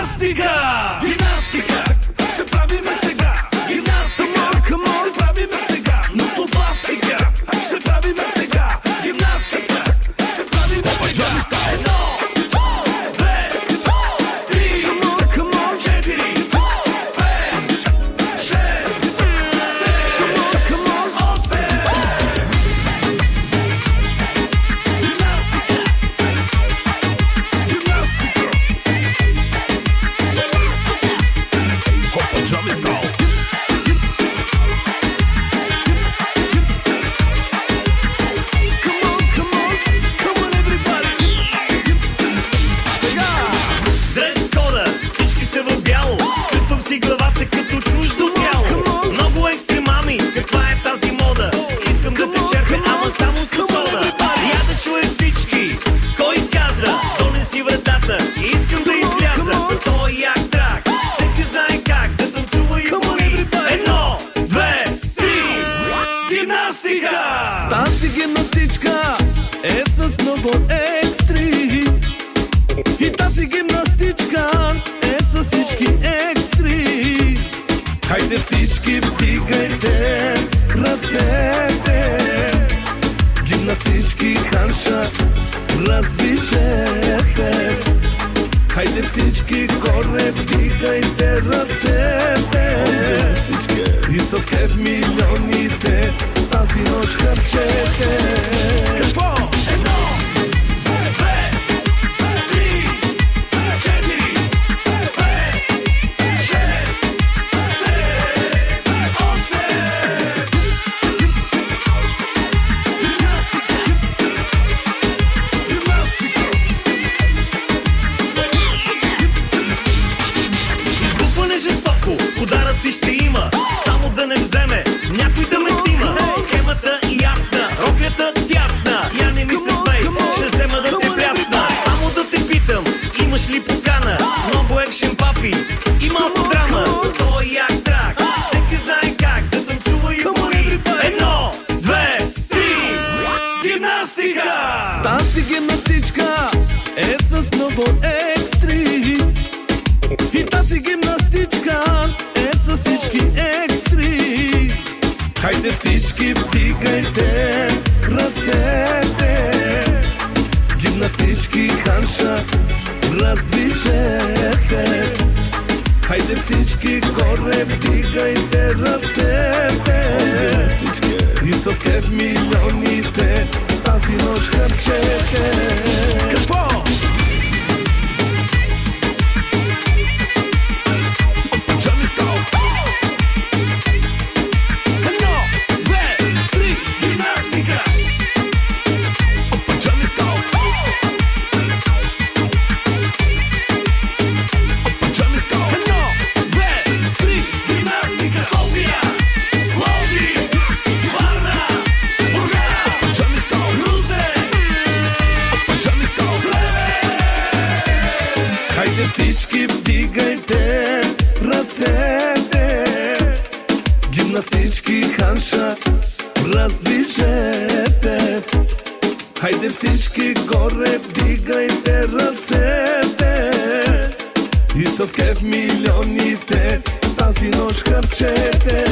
Гимнастика! Гимнастика! Ще правим сега! Гимнастика! Ще правим сега! Но пластика! Ще правим сега! Гимнастика! Ще правим сега! Едно, две, три, четири, пет, шест, седем, осем. Гимнастика! Гимнастика! Hoppa Johnny Style. Come on everybody. Сега! Дрес кода, всички са в бяло. Чувствам си главата като чуждо тяло. Много екстремами, каква е тази мода? Искам да те черпя, ама само с сода. Я да чуя всички, кой каза? Донеси вратата, искам да изляза. То е як трак, всеки знае как да танцува и бори. Едно, две, три, гимнастика! Тази гимнастичка е с много екстри. И тази гимнастичка е с всички екстри. Хайде всички вдигайте ръцете. Гимнастички ханша раздвижете. Хайде всички горе вдигайте ръцете. И с кеф милионите тази нощ харчете. Какво? Едно, две, три, четири, пет, шест, седем, осем. Гимнастика! Гимнастика! Избухване жестоко, ударът си ще има. Само да не вземе някой да ме снима. Схемата ясна, роклята тясна. Я не ми се смей, ще взема да те прясна. Само да те питам, имаш ли покана? Много екшен папи и малко драма. То е як трак, всеки знае как да танцува и бори. Едно, две, три, гимнастика! Тази гимнастичка е с много екстри. И тази гимнастичка е с всички екстри. Хайде всички вдигайте ръцете. Гимнастички ханша раздвижете. Хайде всички горе вдигайте ръцете. И с кеф милионите тази нощ харчете. Какво? Johnny Style. Едно, две, три, гимнастика! Johnny Style. Johnny Style. Едно, две, три, гимнастика! София, Пловдив, Варна, Бургас, Johnny Style. Русе, Johnny Style. Плевен. Хайде всички вдигайте ръцете. Гимнастички ханша раздвижете. Хайде всички горе вдигайте ръцете. И с кеф милионите тази нощ харчете.